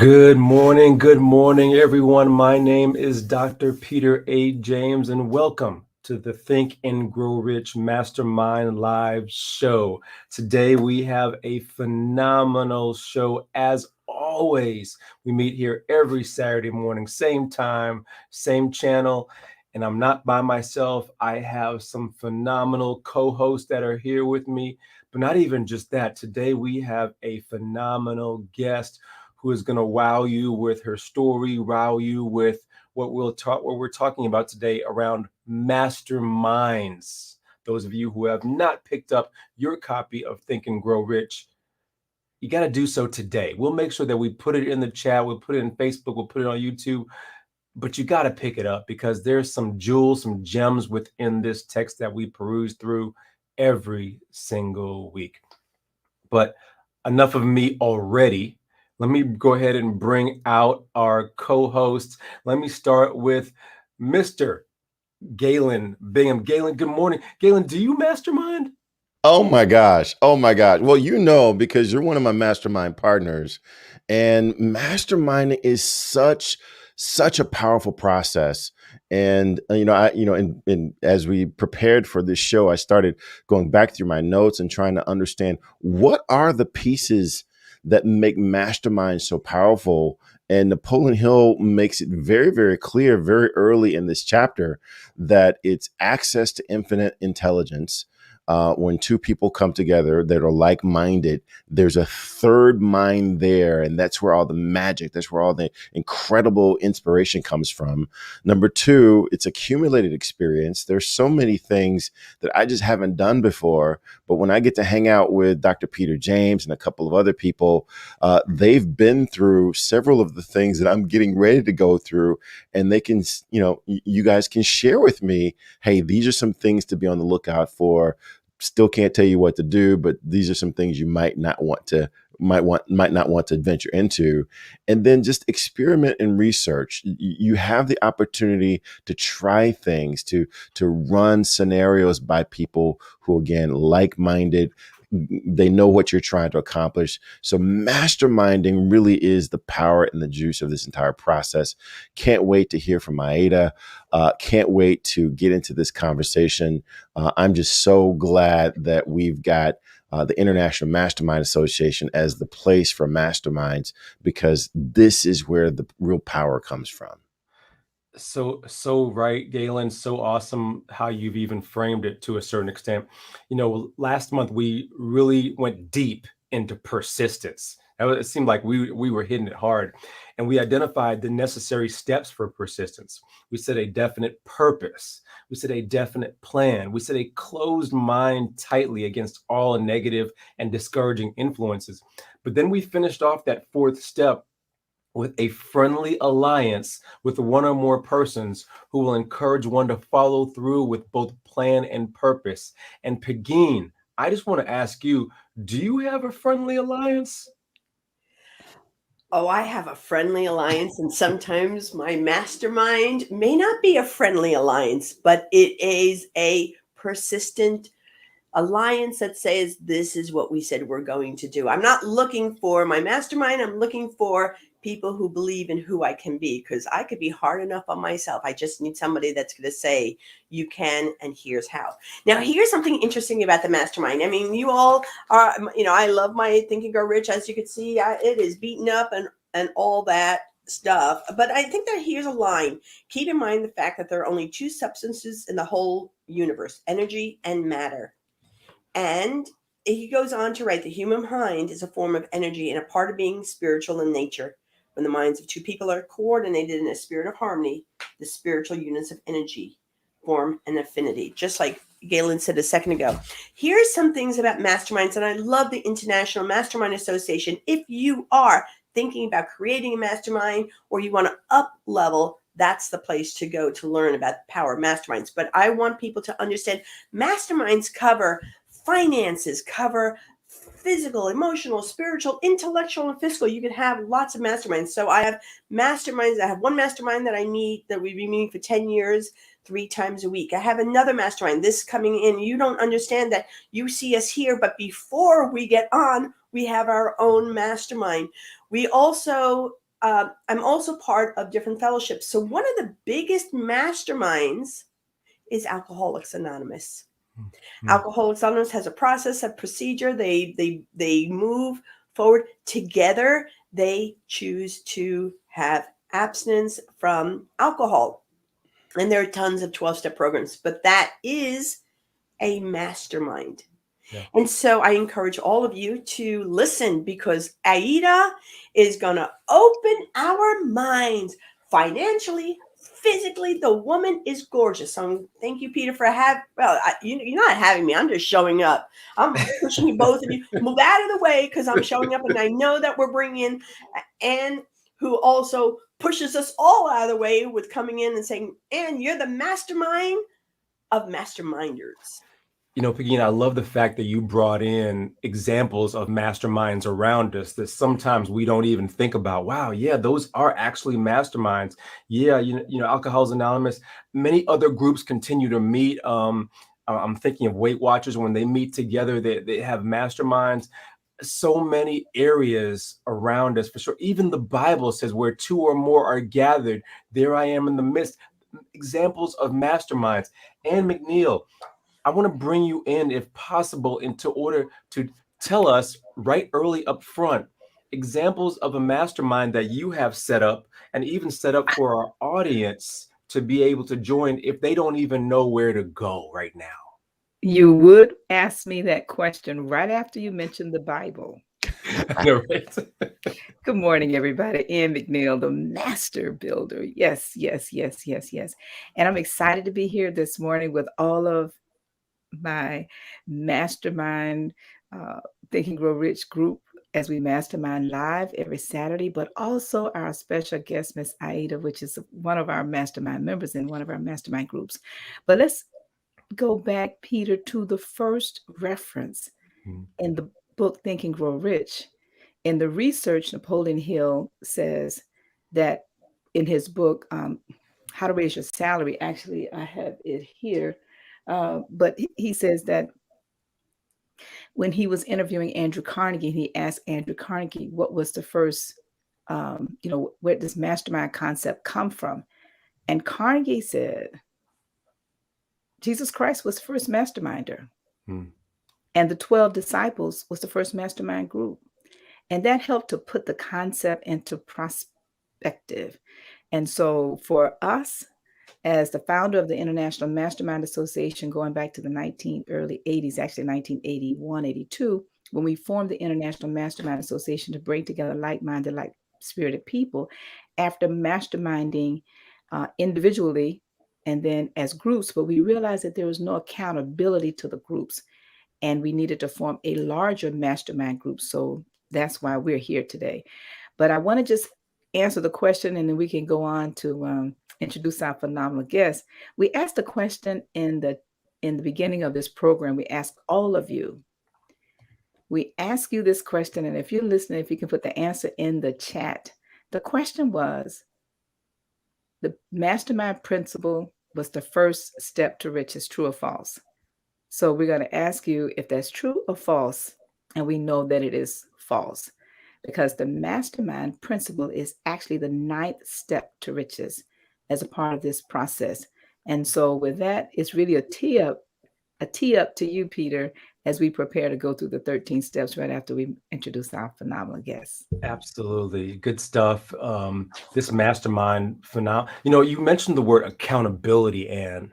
Good morning, everyone. My name is Dr. Peter A. James, and welcome to the Think and Grow Rich Mastermind Live show. Today, we have a phenomenal show. As always, we meet here every Saturday morning, same time, same channel. And I'm not by myself. I have some phenomenal co hosts that are here with me. But not even just that. Today, we have a phenomenal guest who is going to wow you with her story, wow you with what we're talking about today around masterminds. Those of you who have not picked up your copy of Think and Grow Rich, you got to do so today. We'll make sure that we put it in the chat, we'll put it in Facebook, we'll put it on YouTube, but you got to pick it up because there's some jewels, some gems within this text that we peruse through every single week. But enough of me already. Let me go ahead and bring out our co-hosts. Let me start with Mr. Galen Bingham. Galen, good morning. Galen, do you mastermind? Oh my gosh. Oh my gosh. Well, because you're one of my mastermind partners, and masterminding is such a powerful process. And and as we prepared for this show, I started going back through my notes and trying to understand what are the pieces that make mastermind so powerful. And Napoleon Hill makes it very, very clear very early in this chapter that it's access to infinite intelligence. When two people come together that are like-minded, there's a third mind there, and that's where all the magic, that's where all the incredible inspiration comes from. Number two, it's accumulated experience. There's so many things that I just haven't done before, but when I get to hang out with Dr. Peter James and a couple of other people, they've been through several of the things that I'm getting ready to go through, and they can, you guys can share with me, hey, these are some things to be on the lookout for. Still can't tell you what to do, but these are some things you might not want to venture into. And then just experiment and research. You have the opportunity to try things, to run scenarios by people who, again, like-minded. They know what you're trying to accomplish. So masterminding really is the power and the juice of this entire process. Can't wait to hear from Aida. Can't wait to get into this conversation. I'm just so glad that we've got the International Mastermind Association as the place for masterminds, because this is where the real power comes from. So right, Galen. So awesome how you've even framed it to a certain extent. Last month we really went deep into persistence. It seemed like we were hitting it hard, and we identified the necessary steps for persistence. We set a definite purpose. We set a definite plan. We set a closed mind tightly against all negative and discouraging influences. But then we finished off that fourth step with a friendly alliance with one or more persons who will encourage one to follow through with both plan and purpose. And Pegeen, I just want to ask you, do you have a friendly alliance? Oh, I have a friendly alliance, and sometimes my mastermind may not be a friendly alliance, but it is a persistent alliance that says this is what we said we're going to do. I'm not looking for my mastermind. I'm looking for people who believe in who I can be, because I could be hard enough on myself. I just need somebody that's going to say, you can, and here's how. Now, here's something interesting about the mastermind. I mean, you all are, I love my Think and Grow Rich. As you can see, it is beaten up and all that stuff. But I think that here's a line. Keep in mind the fact that there are only two substances in the whole universe, energy and matter. And he goes on to write, the human mind is a form of energy and a part of being spiritual in nature. When the minds of two people are coordinated in a spirit of harmony, the spiritual units of energy form an affinity, just like Galen said a second ago. Here's some things about masterminds, and I love the International Mastermind Association. If you are thinking about creating a mastermind or you want to up level, that's the place to go to learn about the power of masterminds. But I want people to understand masterminds cover finances, cover physical, emotional, spiritual, intellectual, and physical. You can have lots of masterminds. So I have masterminds. I have one mastermind that I meet that we've been meeting for 10 years, 3 times a week. I have another mastermind, this coming in. You don't understand that. You see us here, but before we get on, we have our own mastermind. We also I'm also part of different fellowships. So one of the biggest masterminds is Alcoholics Anonymous. Alcoholics Anonymous has a process, a procedure. They move forward together. They choose to have abstinence from alcohol. And there are tons of 12-step programs, but that is a mastermind. Yeah. And so I encourage all of you to listen, because Aida is going to open our minds financially, physically. The woman is gorgeous. So thank you, Peter, for you're not having me. I'm just showing up. I'm pushing you, both of you. Move out of the way, because I'm showing up, and I know that we're bringing in Anne, who also pushes us all out of the way with coming in and saying, Anne, you're the mastermind of masterminders. You know, Peggy, I love the fact that you brought in examples of masterminds around us that sometimes we don't even think about. Wow, yeah, those are actually masterminds. Yeah, Alcoholics Anonymous. Many other groups continue to meet. I'm thinking of Weight Watchers. When they meet together, they have masterminds. So many areas around us, for sure. Even the Bible says, where two or more are gathered, there I am in the midst. Examples of masterminds. Anne McNeil, I want to bring you in, if possible, into order to tell us right early up front examples of a mastermind that you have set up, and even set up for our audience to be able to join if they don't even know where to go right now. You would ask me that question right after you mentioned the Bible. Right? Good morning, everybody. Ann McNeil, the master builder. Yes, yes, yes, yes, yes. And I'm excited to be here this morning with all of my mastermind Think and Grow Rich group, as we mastermind live every Saturday, but also our special guest, Miss Aida, which is one of our mastermind members in one of our mastermind groups. But let's go back, Peter, to the first reference in the book Think and Grow Rich. In the research, Napoleon Hill says that in his book, How to Raise Your Salary, actually, I have it here, but he says that when he was interviewing Andrew Carnegie, he asked Andrew Carnegie, what was the first, where does mastermind concept come from? And Carnegie said, Jesus Christ was the first masterminder. And the 12 disciples was the first mastermind group. And that helped to put the concept into perspective. And so for us, as the founder of the International Mastermind Association, going back to the early 80s, actually 1981, 82, when we formed the International Mastermind Association to bring together like-minded, like-spirited people, after masterminding individually and then as groups, but we realized that there was no accountability to the groups, and we needed to form a larger mastermind group. So that's why we're here today. But I want to just answer the question, and then we can go on to introduce our phenomenal guest. We asked the question in the beginning of this program. We asked all of you. We ask you this question, and if you're listening, if you can put the answer in the chat. The question was, the mastermind principle was the first step to riches, true or false? So we're going to ask you if that's true or false, and we know that it is false, because the mastermind principle is actually the 9th step to riches as a part of this process. And so with that, it's really a tee up to you, Peter, as we prepare to go through the 13 steps right after we introduce our phenomenal guests. Absolutely. Good stuff. This mastermind phenomenal. You mentioned the word accountability, Anne.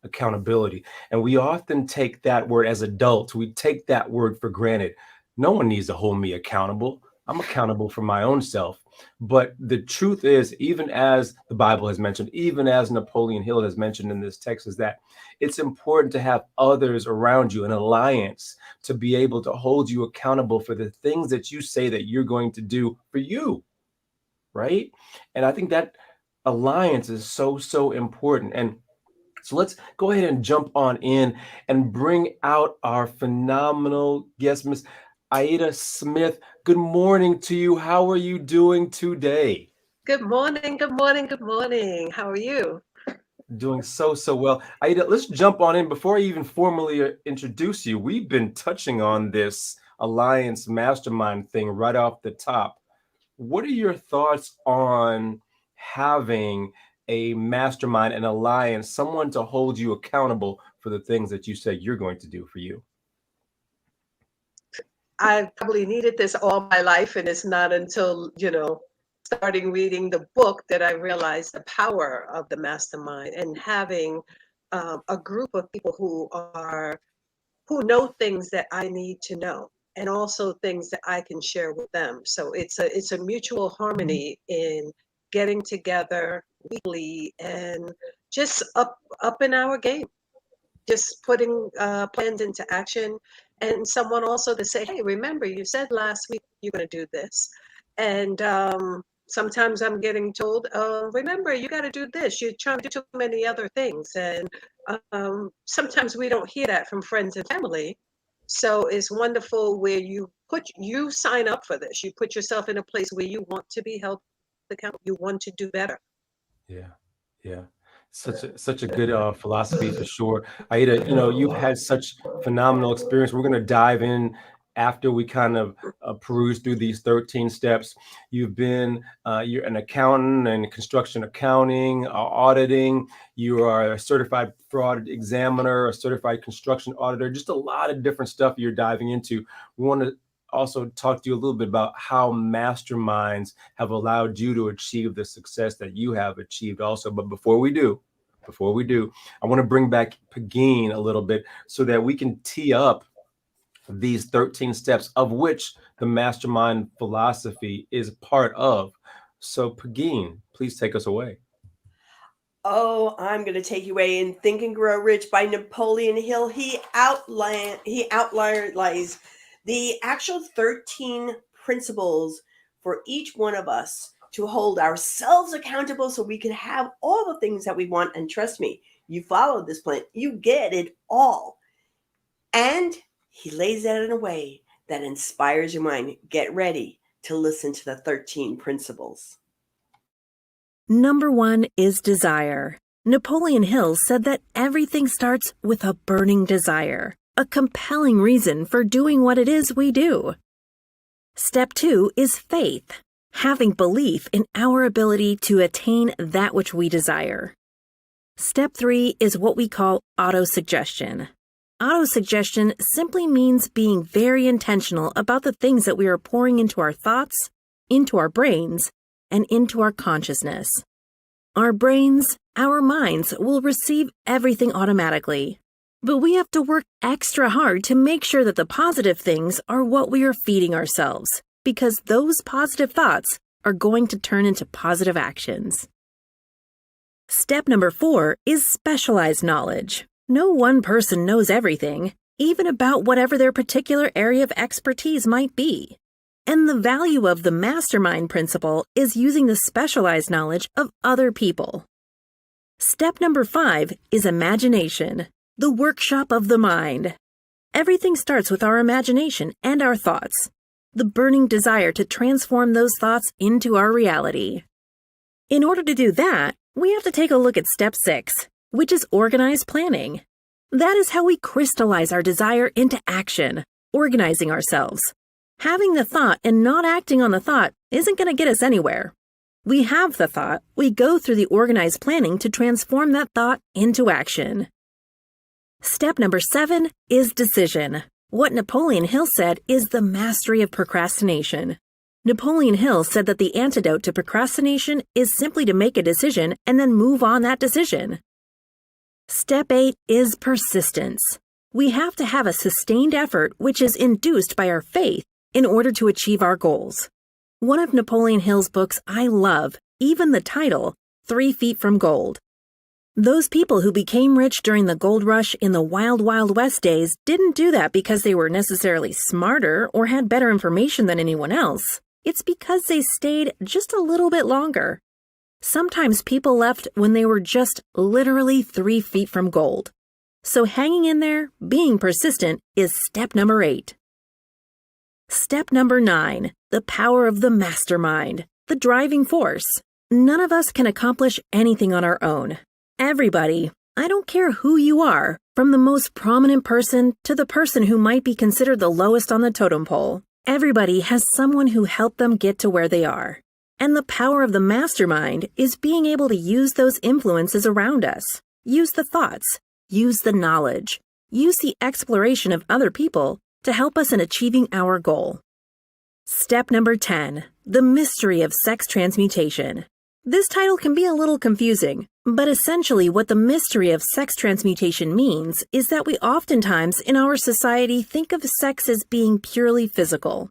Accountability. And we often take that word, as adults, we take that word for granted. No one needs to hold me accountable. I'm accountable for my own self. But the truth is, even as the Bible has mentioned, even as Napoleon Hill has mentioned in this text, is that it's important to have others around you, an alliance, to be able to hold you accountable for the things that you say that you're going to do for you, right? And I think that alliance is so, so important. And so let's go ahead and jump on in and bring out our phenomenal guest, Miss Aida Smith. Good morning to you. How are you doing today? Good morning, good morning, good morning. How are you? Doing so, so well. Aida, let's jump on in. Before I even formally introduce you, we've been touching on this Alliance Mastermind thing right off the top. What are your thoughts on having a mastermind, an alliance, someone to hold you accountable for the things that you say you're going to do for you? I probably needed this all my life, and it's not until, starting reading the book that I realized the power of the mastermind and having a group of people who know things that I need to know and also things that I can share with them. So it's a mutual harmony in getting together weekly and just up in our game, just putting plans into action, and someone also to say, hey, remember you said last week you're going to do this. And sometimes I'm getting told, remember you got to do this, you're trying to do too many other things. And sometimes we don't hear that from friends and family. So it's wonderful where you sign up for this, you put yourself in a place where you want to be held accountable, you want to do better. Yeah, yeah. Such a good philosophy for sure. Aida, you've had such phenomenal experience. We're going to dive in after we kind of peruse through these 13 steps. You're an accountant in construction accounting, auditing. You are a certified fraud examiner, a certified construction auditor, just a lot of different stuff you're diving into. We want to also talk to you a little bit about how masterminds have allowed you to achieve the success that you have achieved also. But before we do, I want to bring back Pagine a little bit so that we can tee up these 13 steps, of which the mastermind philosophy is part of. So Pagine, please take us away. Oh, I'm going to take you away in Think and Grow Rich by Napoleon Hill. He outlines the actual 13 principles for each one of us to hold ourselves accountable so we can have all the things that we want. And trust me, you follow this plan, you get it all. And he lays it in a way that inspires your mind. Get ready to listen to the 13 principles. Number 1 is desire. Napoleon Hill said that everything starts with a burning desire, a compelling reason for doing what it is we do. Step 2 is faith, having belief in our ability to attain that which we desire. Step 3 is what we call autosuggestion. Autosuggestion simply means being very intentional about the things that we are pouring into our thoughts, into our brains, and into our consciousness. Our brains, our minds will receive everything automatically, but we have to work extra hard to make sure that the positive things are what we are feeding ourselves, because those positive thoughts are going to turn into positive actions. Step number 4 is specialized knowledge. No one person knows everything, even about whatever their particular area of expertise might be. And the value of the mastermind principle is using the specialized knowledge of other people. Step number 5 is imagination, the workshop of the mind. Everything starts with our imagination and our thoughts, the burning desire to transform those thoughts into our reality. In order to do that, we have to take a look at step 6, which is organized planning. That is how we crystallize our desire into action, organizing ourselves. Having the thought and not acting on the thought isn't going to get us anywhere. We have the thought, we go through the organized planning to transform that thought into action. Step number 7 is decision. What Napoleon Hill said is the mastery of procrastination. Napoleon Hill said that the antidote to procrastination is simply to make a decision and then move on that decision. Step 8 is persistence. We have to have a sustained effort which is induced by our faith in order to achieve our goals. One of Napoleon Hill's books I love, even the title, 3 Feet from Gold. Those people who became rich during the gold rush in the wild, wild west days didn't do that because they were necessarily smarter or had better information than anyone else. It's because they stayed just a little bit longer. Sometimes people left when they were just literally 3 feet from gold. So hanging in there, being persistent, is step number 8. Step number 9, the power of the mastermind, the driving force. None of us can accomplish anything on our own. Everybody, I don't care who you are, from the most prominent person to the person who might be considered the lowest on the totem pole, Everybody has someone who helped them get to where they are. And the power of the mastermind is being able to use those influences around us, use the thoughts, use the knowledge, use the exploration of other people to help us in achieving our goal. Step number 10, the mystery of sex transmutation. This title can be a little confusing, but essentially what the mystery of sex transmutation means is that we oftentimes in our society think of sex as being purely physical.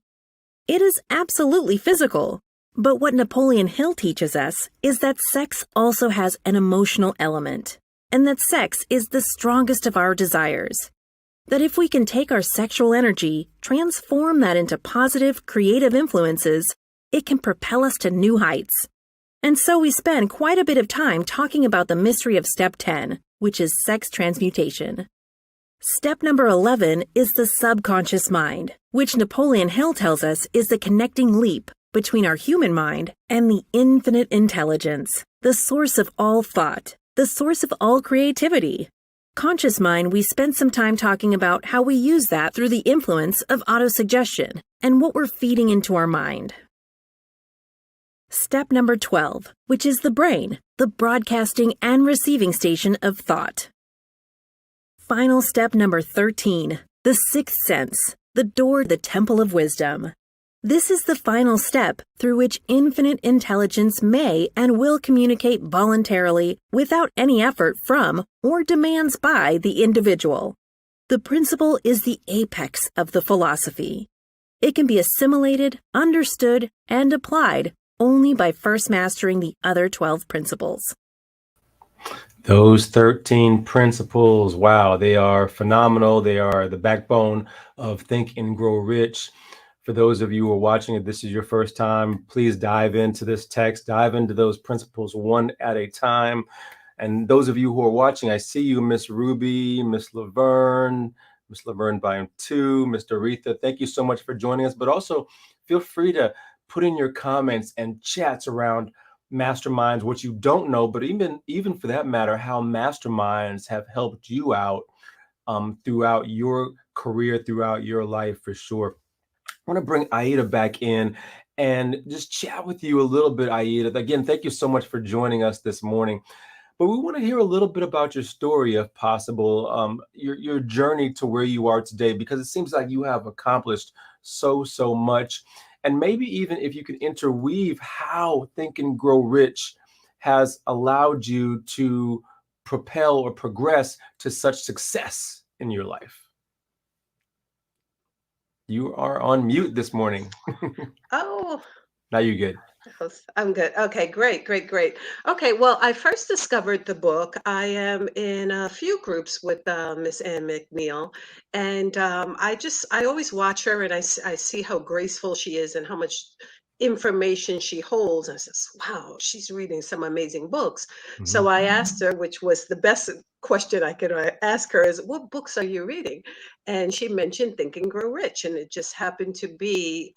It is absolutely physical, but what Napoleon Hill teaches us is that sex also has an emotional element, and that sex is the strongest of our desires. That if we can take our sexual energy, transform that into positive, creative influences, it can propel us to new heights. And so we spend quite a bit of time talking about the mystery of step 10, which is sex transmutation. Step number 11 is the subconscious mind, which Napoleon Hill tells us is the connecting leap between our human mind and the infinite intelligence, the source of all thought, the source of all creativity. Conscious mind, we spent some time talking about how we use that through the influence of autosuggestion and what we're feeding into our mind. Step number 12, which is the brain, the broadcasting and receiving station of thought. Final step number 13, the sixth sense, the door to the temple of wisdom. This is the final step through which infinite intelligence may and will communicate voluntarily without any effort from or demands by the individual. The principle is the apex of the philosophy. It can be assimilated, understood, and applied only by first mastering the other 12 principles. Those 13 principles, wow, they are phenomenal. They are the backbone of Think and Grow Rich. For those of you who are watching, if this is your first time, please dive into this text, dive into those principles one at a time. And those of you who are watching, I see you, Miss Ruby, Miss Laverne Volume 2, Mr. Aretha. Thank you so much for joining us. But also feel free to put in your comments and chats around masterminds, what you don't know, but even for that matter, how masterminds have helped you out throughout your career, throughout your life, for sure. I want to bring Aida back in and just chat with you a little bit, Aida. Again, thank you so much for joining us this morning. But we want to hear a little bit about your story, if possible, your journey to where you are today, because it seems like you have accomplished so much. And maybe even if you can interweave how Think and Grow Rich has allowed you to propel or progress to such success in your life. You are on mute this morning. Oh, Now you're good. I'm good. Okay, great. Okay, well, I first discovered the book. I am in a few groups with Miss Ann McNeil, and I always watch her, and I see how graceful she is and how much information she holds. And I says, wow, she's reading some amazing books. So I asked her, which was the best question I could ask her, is what books are you reading? And she mentioned Think and Grow Rich, and it just happened to be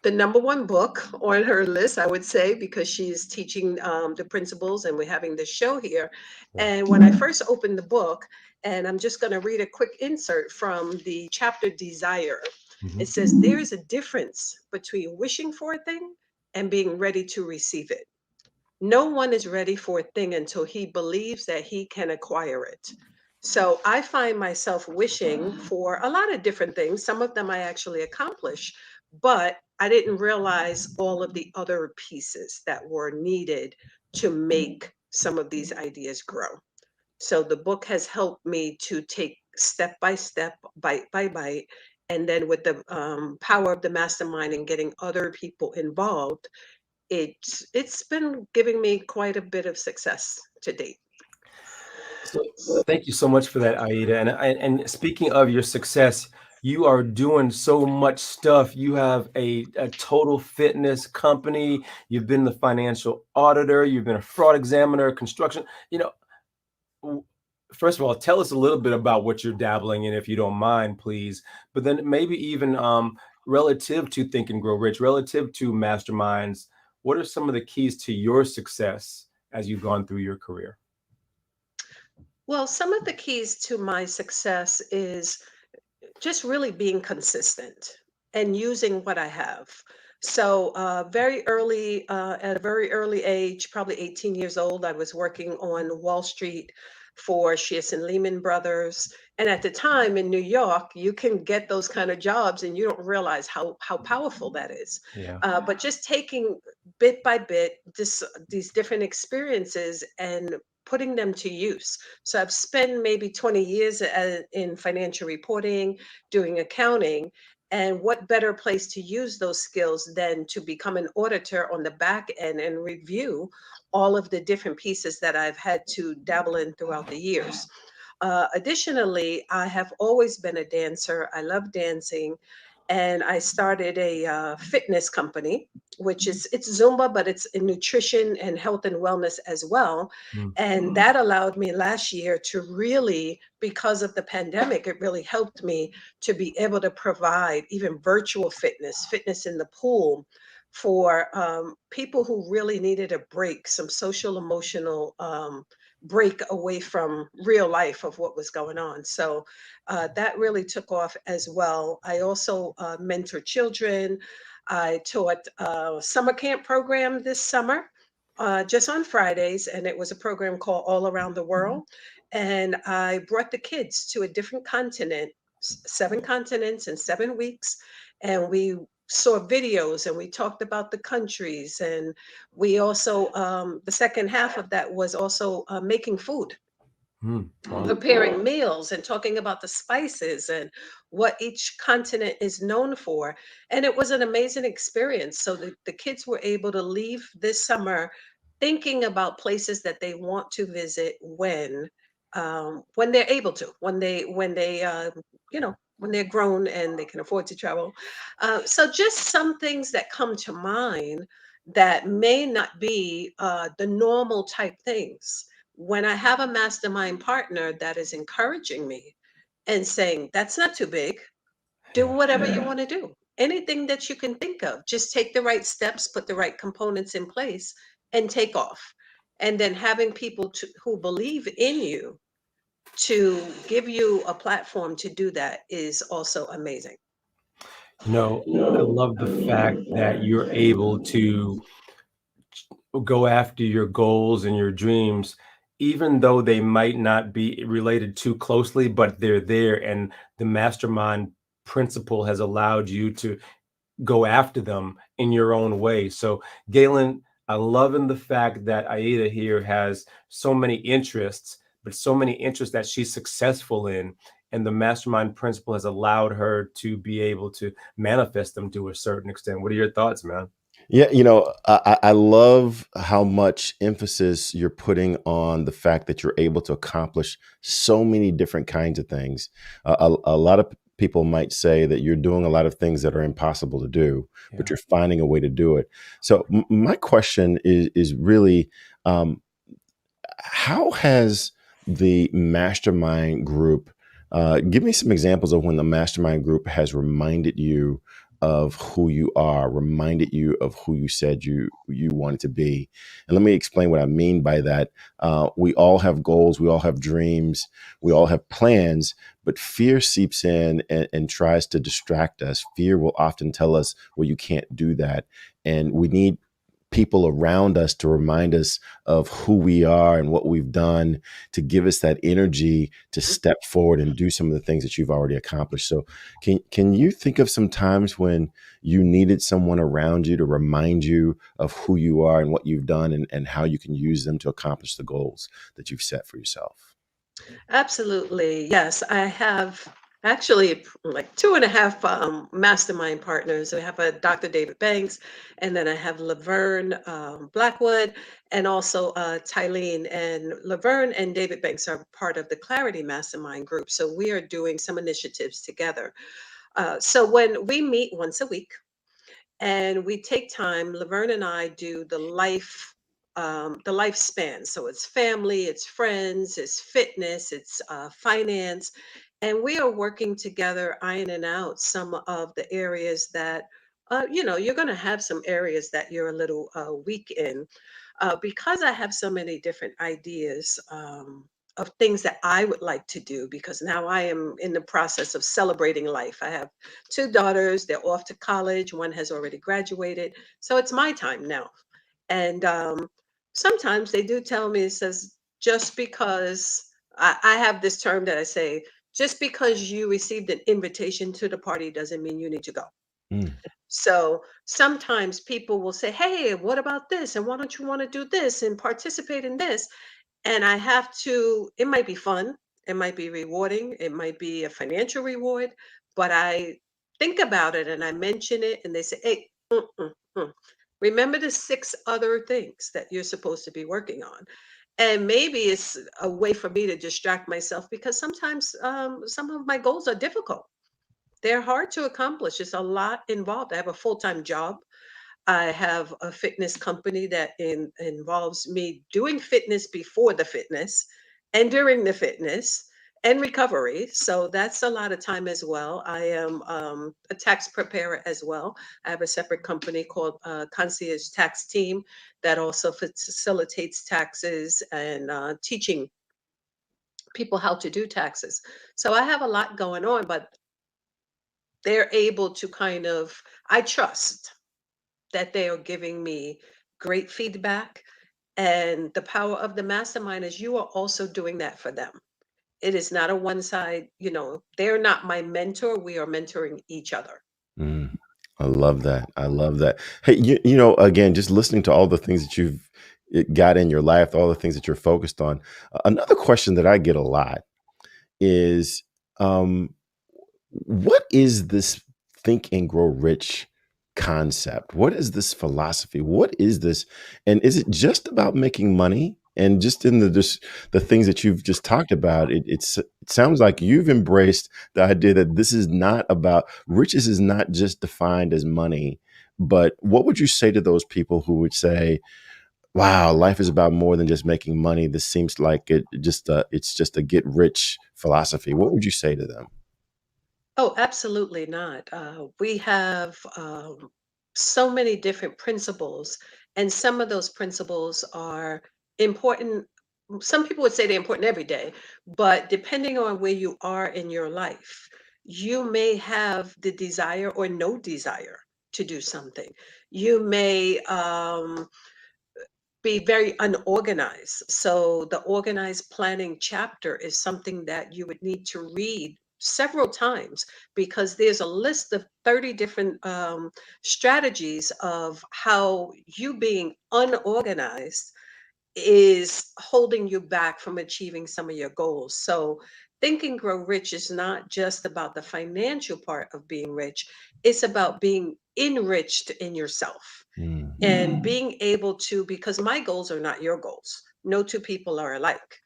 the number one book on her list, I would say, because she's teaching the principles and we're having this show here. And when I first opened the book, and I'm just going to read a quick insert from the chapter Desire, it says, there is a difference between wishing for a thing and being ready to receive it. No one is ready for a thing until he believes that he can acquire it. So I find myself wishing for a lot of different things. Some of them I actually accomplish, but I didn't realize all of the other pieces that were needed to make some of these ideas grow. So the book has helped me to take step by step, bite by bite. And then with the power of the mastermind and getting other people involved, it's been giving me quite a bit of success to date. So thank you so much for that, Aida. And speaking of your success, you are doing so much stuff. You have a total fitness company. You've been the financial auditor. You've been a fraud examiner, construction. First of all, tell us a little bit about what you're dabbling in, if you don't mind, please. But then maybe even relative to Think and Grow Rich, relative to masterminds, what are some of the keys to your success as you've gone through your career? Well, some of the keys to my success is just really being consistent and using what I have. So at a very early age, probably 18 years old, I was working on Wall Street for Shears and Lehman Brothers. And at the time in New York, you can get those kind of jobs, and you don't realize how powerful that is. Yeah. But just taking bit by bit these different experiences and putting them to use. So I've spent maybe 20 years in financial reporting, doing accounting, and what better place to use those skills than to become an auditor on the back end and review all of the different pieces that I've had to dabble in throughout the years. Additionally, I have always been a dancer. I love dancing, and I started a fitness company, which is it's Zumba, but it's in nutrition and health and wellness as well. Mm. And that allowed me last year to really, because of the pandemic, it really helped me to be able to provide even virtual fitness, fitness in the pool for people who really needed a break, some social emotional break away from real life of what was going on. So that really took off as well. I also mentor children. I taught a summer camp program this summer, just on Fridays, and it was a program called All Around the World. And I brought the kids to a different continent, 7 continents in 7 weeks, and we saw videos and we talked about the countries. And we also, the second half of that was also making food, Mm. Wow. preparing meals and talking about the spices and what each continent is known for. And it was an amazing experience. So the kids were able to leave this summer thinking about places that they want to visit when they're able to, when they're grown and they can afford to travel. So just some things that come to mind that may not be the normal type things. When I have a mastermind partner that is encouraging me and saying, that's not too big, do Yeah. whatever you want to do. Anything that you can think of, just take the right steps, put the right components in place, and take off. And then having people who believe in you to give you a platform to do that is also amazing. I love the fact that you're able to go after your goals and your dreams, even though they might not be related too closely, but they're there. And the mastermind principle has allowed you to go after them in your own way. So, Galen, I love in the fact that Aida here has so many interests, but so many interests that she's successful in. And the mastermind principle has allowed her to be able to manifest them to a certain extent. What are your thoughts, man? Yeah, I love how much emphasis you're putting on the fact that you're able to accomplish so many different kinds of things. A lot of people might say that you're doing a lot of things that are impossible to do, but Yeah. you're finding a way to do it. So my question is really, um, how has the mastermind group, give me some examples of when the mastermind group has reminded you of who you are, reminded you of who you said you wanted to be. And let me explain what I mean by that. We all have goals, we all have dreams, we all have plans, but fear seeps in and tries to distract us. Fear will often tell us, well, you can't do that. And we need people around us to remind us of who we are and what we've done, to give us that energy to step forward and do some of the things that you've already accomplished. So can you think of some times when you needed someone around you to remind you of who you are and what you've done, and how you can use them to accomplish the goals that you've set for yourself? Absolutely. Yes, I have actually like two and a half mastermind partners. I have a Dr. David Banks, and then I have Laverne Blackwood, and also Tylene. And Laverne and David Banks are part of the Clarity Mastermind group. So we are doing some initiatives together. So when we meet once a week, and we take time, Laverne and I do the lifespan. So it's family, it's friends, it's fitness, it's finance, and we are working together, ironing out some of the areas that you're going to have some areas that you're a little weak in. Because I have so many different ideas, of things that I would like to do, because now I am in the process of celebrating life. I have two daughters, they're off to college, one has already graduated. So it's my time now. And sometimes they do tell me, it says, just because I have this term that I say, just because you received an invitation to the party doesn't mean you need to go. Mm. So sometimes people will say, hey, what about this? And why don't you want to do this and participate in this? And I have to, it might be fun, it might be rewarding, it might be a financial reward, but I think about it and I mention it and they say, hey, remember the six other things that you're supposed to be working on. And maybe it's a way for me to distract myself, because sometimes some of my goals are difficult. They're hard to accomplish. It's a lot involved. I have a full-time job. I have a fitness company that involves me doing fitness before the fitness and during the fitness and recovery. So that's a lot of time as well. I am a tax preparer as well. I have a separate company called Concierge Tax Team that also facilitates taxes and teaching people how to do taxes. So I have a lot going on, but they're able to kind of, I trust that they are giving me great feedback. And the power of the mastermind is you are also doing that for them. It is not a one side, they're not my mentor. We are mentoring each other. Mm. I love that. I love that. Hey, you know, again, just listening to all the things that you've got in your life, all the things that you're focused on. Another question that I get a lot is, um, what is this think and grow rich concept? What is this philosophy? What is this? And is it just about making money? And just in the things that you've just talked about, it sounds like you've embraced the idea that this is not about riches is not just defined as money. But what would you say to those people who would say, "Wow, life is about more than just making money. This seems like it's just a get rich philosophy." What would you say to them? Oh, absolutely not. We have so many different principles, and some of those principles are important. Some people would say they're important every day, but depending on where you are in your life, you may have the desire or no desire to do something. You may be very unorganized. So the organized planning chapter is something that you would need to read several times, because there's a list of 30 different strategies of how you being unorganized is holding you back from achieving some of your goals. So Think and Grow Rich is not just about the financial part of being rich, it's about being enriched in yourself Mm. and being able to, because my goals are not your goals. No two people are alike.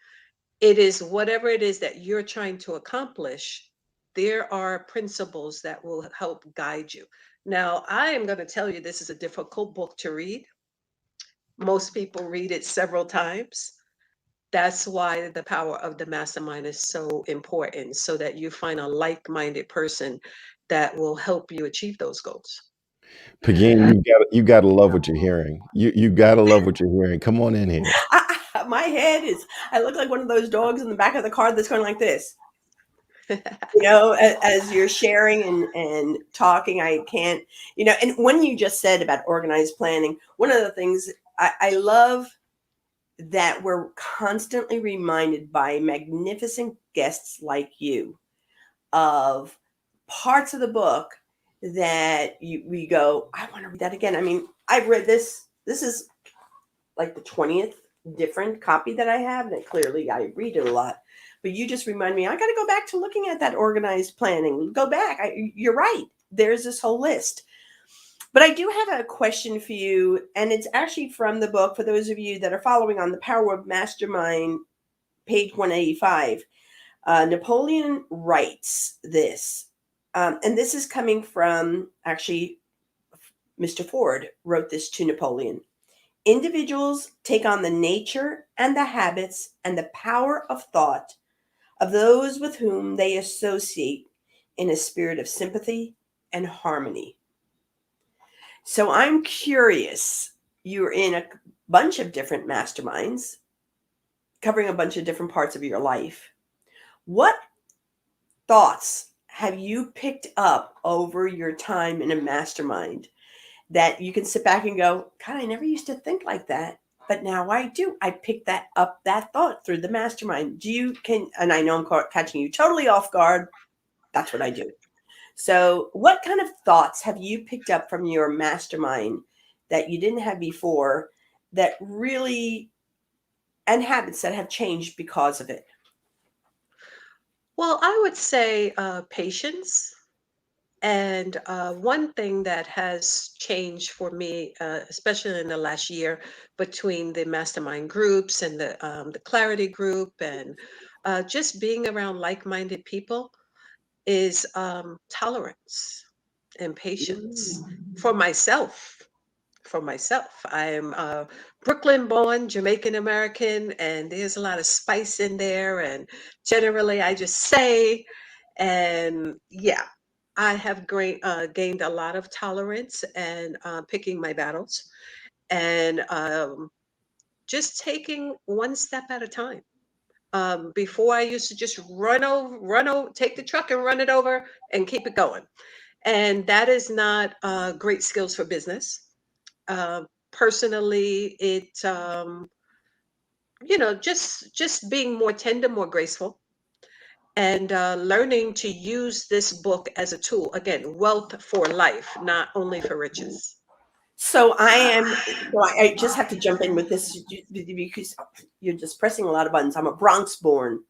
It is whatever it is that you're trying to accomplish, there are principles that will help guide you. Now, I am going to tell you, this is a difficult book to read. Most people read it several times. That's why the power of the mastermind is so important, so that you find a like-minded person that will help you achieve those goals. Pagin, you gotta love what you're hearing. You gotta love what you're hearing. Come on in here. My head is, I look like one of those dogs in the back of the car that's going like this. As you're sharing and talking, I can't, and when you just said about organized planning, one of the things I love that we're constantly reminded by magnificent guests like you of parts of the book that we go, I want to read that again. I mean, I've read this. This is like the 20th different copy that I have. And clearly I read it a lot. But you just remind me, I got to go back to looking at that organized planning. Go back. You're right. There's this whole list. But I do have a question for you. And it's actually from the book, for those of you that are following on The Power of Mastermind, page 185. Napoleon writes this. And this is coming from, actually, Mr. Ford wrote this to Napoleon. Individuals take on the nature and the habits and the power of thought of those with whom they associate in a spirit of sympathy and harmony. So I'm curious, you're in a bunch of different masterminds. covering a bunch of different parts of your life. What thoughts have you picked up over your time in a mastermind that you can sit back and go, God, I never used to think like that, but now I do. I picked that thought through the mastermind. And I know I'm catching you totally off guard. That's what I do. So what kind of thoughts have you picked up from your mastermind that you didn't have before that really, and habits that have changed because of it? Well, I would say patience. And one thing that has changed for me, especially in the last year, between the mastermind groups and the clarity group, and just being around like-minded people, is tolerance and patience for myself. For myself, I am Brooklyn born, Jamaican American, and there's a lot of spice in there. And generally, I just say, and yeah, I have gained a lot of tolerance and picking my battles, and just taking one step at a time. Before I used to just run over, take the truck and run it over and keep it going. And that is not great skills for business. Uh, Personally, just being more tender, more graceful, and learning to use this book as a tool. Again, wealth for life, not only for riches. So I just have to jump in with this because you're just pressing a lot of buttons. I'm a Bronx born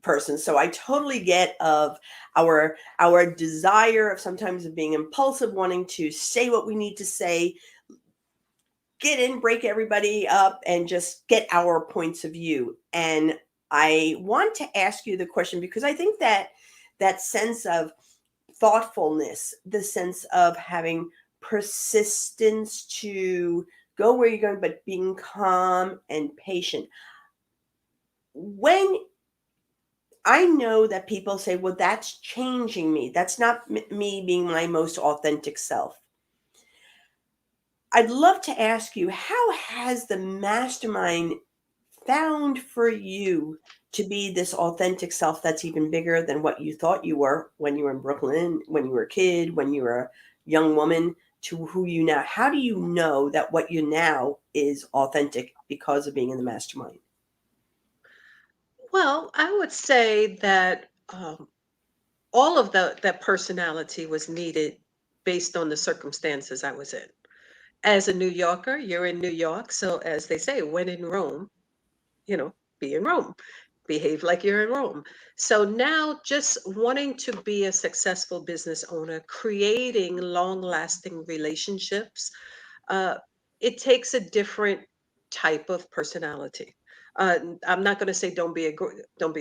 person, so I totally get of our desire of sometimes of being impulsive, wanting to say what we need to say, get in, break everybody up, and just get our points of view. And I want to ask you the question because I think that that sense of thoughtfulness, the sense of having persistence to go where you're going, but being calm and patient. When I know that people say, well, that's changing me. That's not me being my most authentic self. I'd love to ask you, how has the mastermind found for you to be this authentic self that's even bigger than what you thought you were when you were in Brooklyn, when you were a kid, when you were a young woman, to who you now? How do you know that what you now is authentic because of being in the mastermind? Well, I would say that all of that personality was needed based on the circumstances I was in. As a New Yorker, you're in New York, so as they say, when in Rome, you know, be in Rome, behave like you're in Rome. So now, just wanting to be a successful business owner, creating long lasting relationships, uh, it takes a different type of personality. I'm not going to say don't be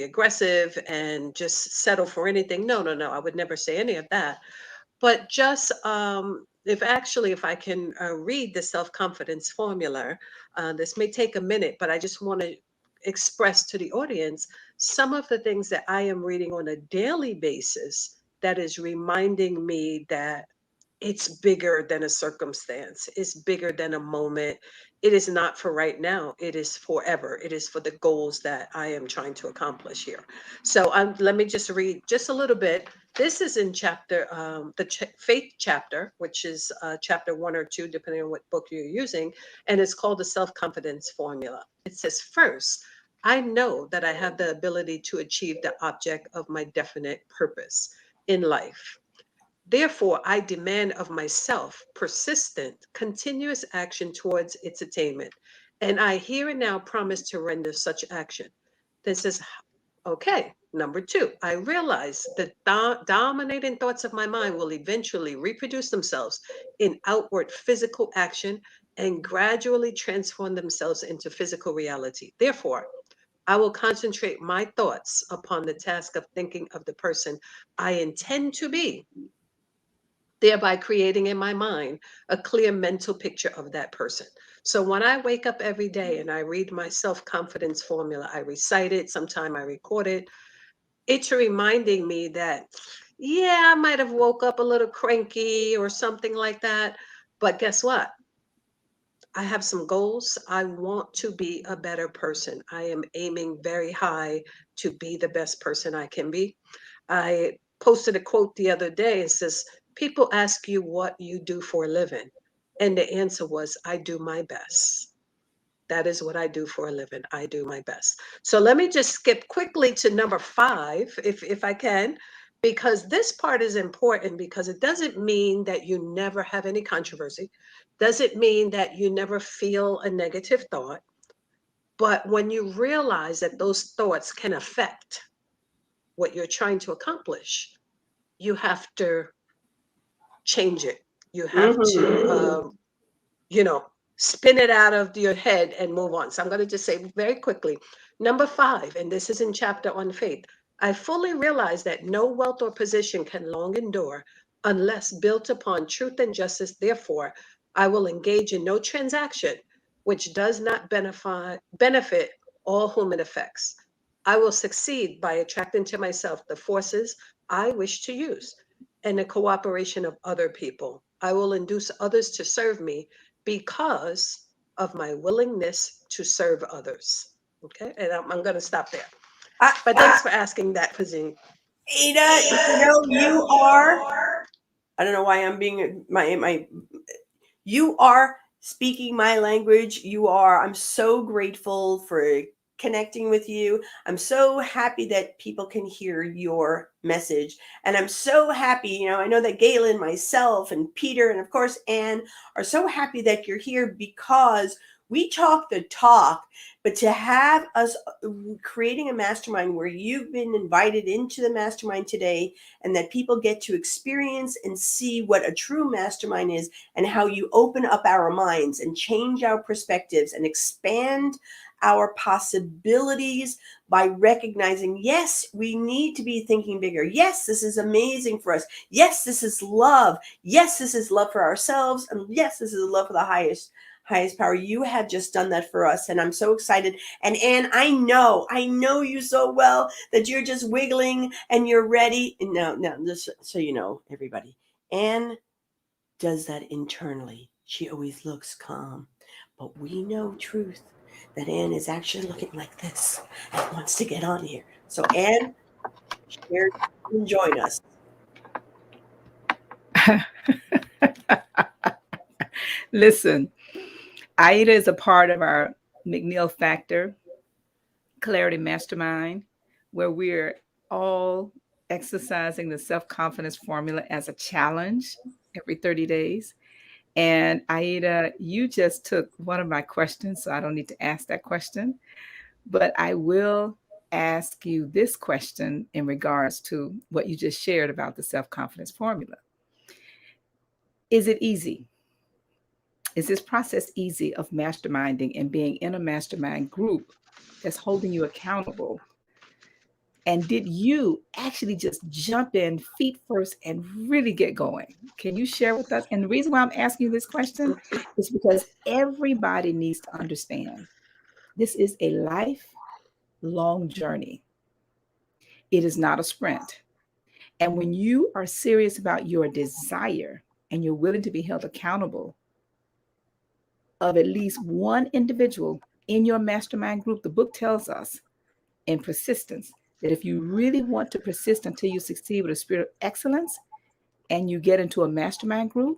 aggressive and just settle for anything. No, no, no. I would never say any of that. But just if I can read the self confidence formula, this may take a minute, but I just want to express to the audience some of the things that I am reading on a daily basis that is reminding me that it's bigger than a circumstance. It's bigger than a moment. It is not for right now. It is forever. It is for the goals that I am trying to accomplish here. So let me just read just a little bit. This is in faith chapter, which is chapter 1 or 2, depending on what book you're using. And it's called the self-confidence formula. It says, first, I know that I have the ability to achieve the object of my definite purpose in life. Therefore, I demand of myself persistent, continuous action towards its attainment. And I here and now promise to render such action. This is okay. Number 2, I realize that dominating thoughts of my mind will eventually reproduce themselves in outward physical action and gradually transform themselves into physical reality. Therefore, I will concentrate my thoughts upon the task of thinking of the person I intend to be, thereby creating in my mind a clear mental picture of that person. So when I wake up every day and I read my self confidence formula, I recite it, sometime I record it, it's reminding me that, yeah, I might have woke up a little cranky or something like that. But guess what? I have some goals. I want to be a better person. I am aiming very high to be the best person I can be. I posted a quote the other day. It says, people ask you what you do for a living. And the answer was, I do my best. That is what I do for a living. I do my best. So let me just skip quickly to number 5, if I can, because this part is important, because it doesn't mean that you never have any controversy. Doesn't mean that you never feel a negative thought. But when you realize that those thoughts can affect what you're trying to accomplish, you have to change it. You have to, you know, spin it out of your head and move on. So I'm going to just say very quickly, number 5, and this is in chapter on faith. I fully realize that no wealth or position can long endure unless built upon truth and justice. Therefore, I will engage in no transaction which does not benefit all whom it affects. I will succeed by attracting to myself the forces I wish to use and the cooperation of other people. I will induce others to serve me because of my willingness to serve others. Okay, and I'm going to stop there. But thanks for asking that, Fazine. Ada, you are. I don't know why I'm being my. You are speaking my language. I'm so grateful for connecting with you. I'm so happy that people can hear your message. And I'm so happy, I know that Galen, myself, and Peter, and of course, Anne are so happy that you're here because we talk the talk, but to have us creating a mastermind where you've been invited into the mastermind today and that people get to experience and see what a true mastermind is and how you open up our minds and change our perspectives and expand our possibilities by recognizing, yes, we need to be thinking bigger. Yes, this is amazing for us. Yes, this is love. Yes, this is love for ourselves. And yes, this is love for the highest power. You have just done that for us. And I'm so excited. And Anne, I know you so well that you're just wiggling and you're ready. No, just so you know, everybody, Anne does that internally. She always looks calm, but we know truth that Anne is actually looking like this and wants to get on here. So Anne, share and join us. Listen, Aida is a part of our McNeil Factor Clarity Mastermind, where we're all exercising the self-confidence formula as a challenge every 30 days. And Aida, you just took one of my questions, so I don't need to ask that question. But I will ask you this question in regards to what you just shared about the self-confidence formula. Is it easy? Is this process easy of masterminding and being in a mastermind group that's holding you accountable? And did you actually just jump in feet first and really get going? Can you share with us? And the reason why I'm asking you this question is because everybody needs to understand this is a lifelong journey. It is not a sprint. And when you are serious about your desire and you're willing to be held accountable of at least one individual in your mastermind group, the book tells us in persistence that if you really want to persist until you succeed with a spirit of excellence and you get into a mastermind group,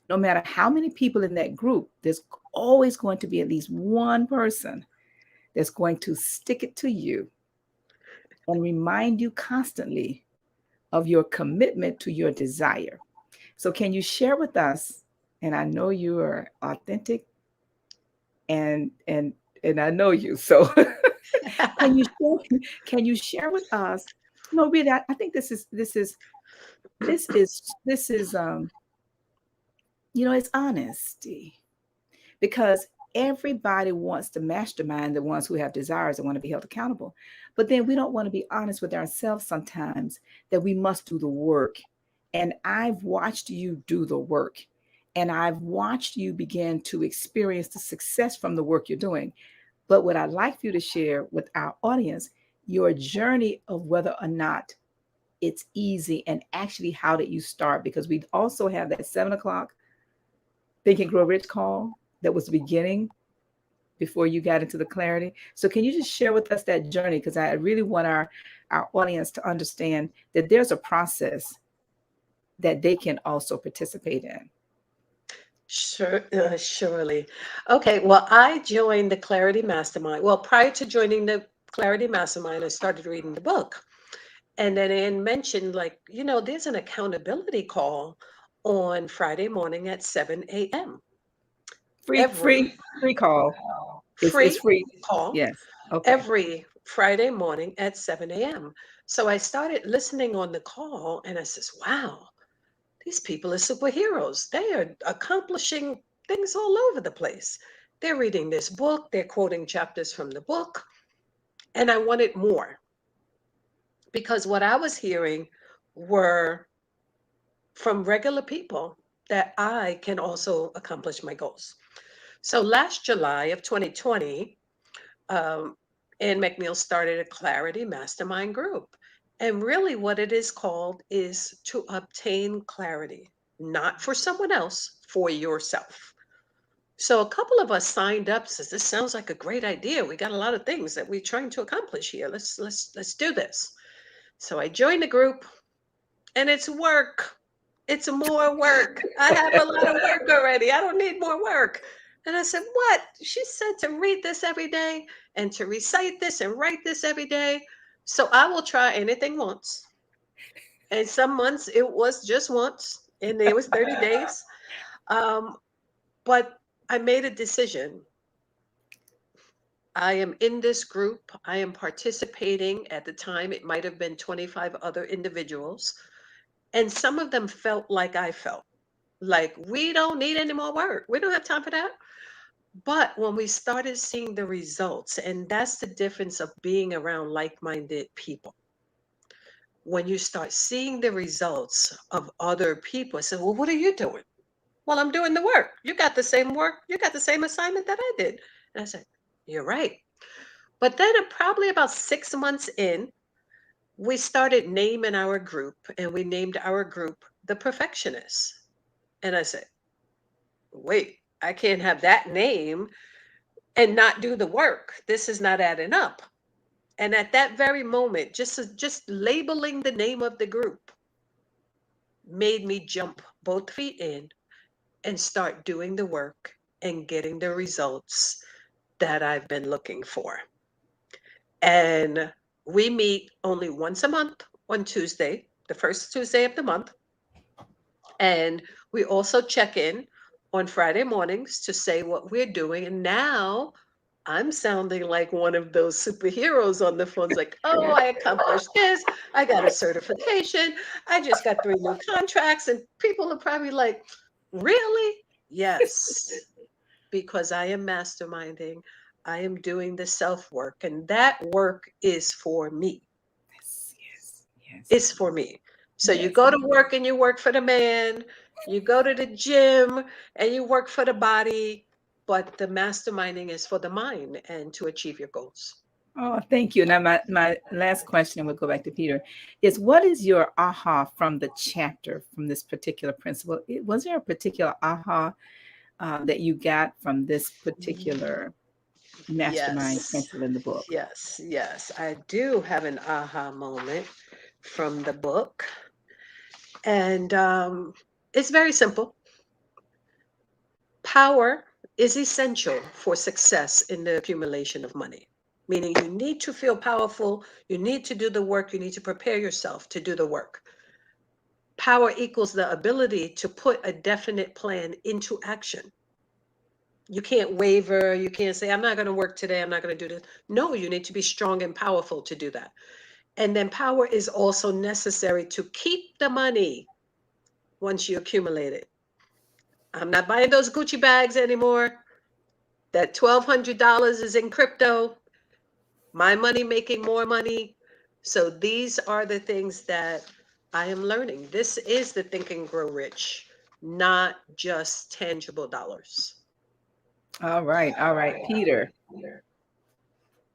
no matter how many people in that group, there's always going to be at least one person that's going to stick it to you and remind you constantly of your commitment to your desire. So can you share with us, and I know you are authentic and I know you, so can you share with us? No, really, I think this is it's honesty, because everybody wants to mastermind the ones who have desires and want to be held accountable. But then we don't want to be honest with ourselves sometimes that we must do the work. And I've watched you do the work, and I've watched you begin to experience the success from the work you're doing. But what I'd like for you to share with our audience, your journey of whether or not it's easy and actually how did you start? Because we also have that 7 o'clock Think and Grow Rich call that was beginning before you got into the clarity. So can you just share with us that journey? Because I really want our audience to understand that there's a process that they can also participate in. Sure, surely. Okay, well, I joined the Clarity Mastermind. Well, prior to joining the Clarity Mastermind, I started reading the book. And then it mentioned, like, there's an accountability call on Friday morning at 7 a.m. Every Free call. It's free free. call Yes. Okay. every Friday morning at 7 a.m. So I started listening on the call and I says, wow, these people are superheroes. They are accomplishing things all over the place. They're reading this book, they're quoting chapters from the book, and I wanted more because what I was hearing were from regular people that I can also accomplish my goals. So last July of 2020, um, Ann McNeil started a Clarity Mastermind group. And really, what it is called is to obtain clarity, not for someone else, for yourself. So a couple of us signed up. Says this sounds like a great idea. We got a lot of things that we're trying to accomplish here. Let's do this. So I joined the group, and it's work. It's more work. I have a lot of work already. I don't need more work. And I said, what? She said to read this every day and to recite this and write this every day. So I will try anything once. And some months it was just once, and it was 30 days. Um, but I made a decision. I am in this group. I am participating. At the time, it might have been 25 other individuals. And some of them felt like I felt. Like, we don't need any more work. We don't have time for that. But when we started seeing the results, and that's the difference of being around like minded people. When you start seeing the results of other people, I said, well, what are you doing? Well, I'm doing the work. You got the same work. You got the same assignment that I did. And I said, you're right. But then, probably about 6 months in, we started naming our group, and we named our group the Perfectionists. And I said, wait, I can't have that name and not do the work. This is not adding up. And at that very moment, just labeling the name of the group made me jump both feet in and start doing the work and getting the results that I've been looking for. And we meet only once a month on Tuesday, the first Tuesday of the month. And we also check in on Friday mornings to say what we're doing. And now I'm sounding like one of those superheroes on the phones, like, oh, I accomplished this. I got a certification. I just got 3 new contracts. And people are probably like, really? Yes, because I am masterminding. I am doing the self work, and that work is for me. Yes. It's for me. So you Yes. go to work and you work for the man, you go to the gym and you work for the body, but the masterminding is for the mind and to achieve your goals. Oh, thank you. Now, my last question, we'll go back to Peter, is what is your aha from the chapter from this particular principle? Was there a particular aha that you got from this particular mastermind Yes, principle in the book? yes. I do have an aha moment from the book. And it's very simple. Power is essential for success in the accumulation of money, meaning you need to feel powerful, you need to do the work, you need to prepare yourself to do the work. Power equals the ability to put a definite plan into action. You can't waver, you can't say, I'm not going to work today, I'm not going to do this. No, you need to be strong and powerful to do that. And then power is also necessary to keep the money once you accumulate it. I'm not buying those Gucci bags anymore. That $1,200 is in crypto. My money making more money. So these are the things that I am learning. This is the Think and Grow Rich, not just tangible dollars. All right. Peter.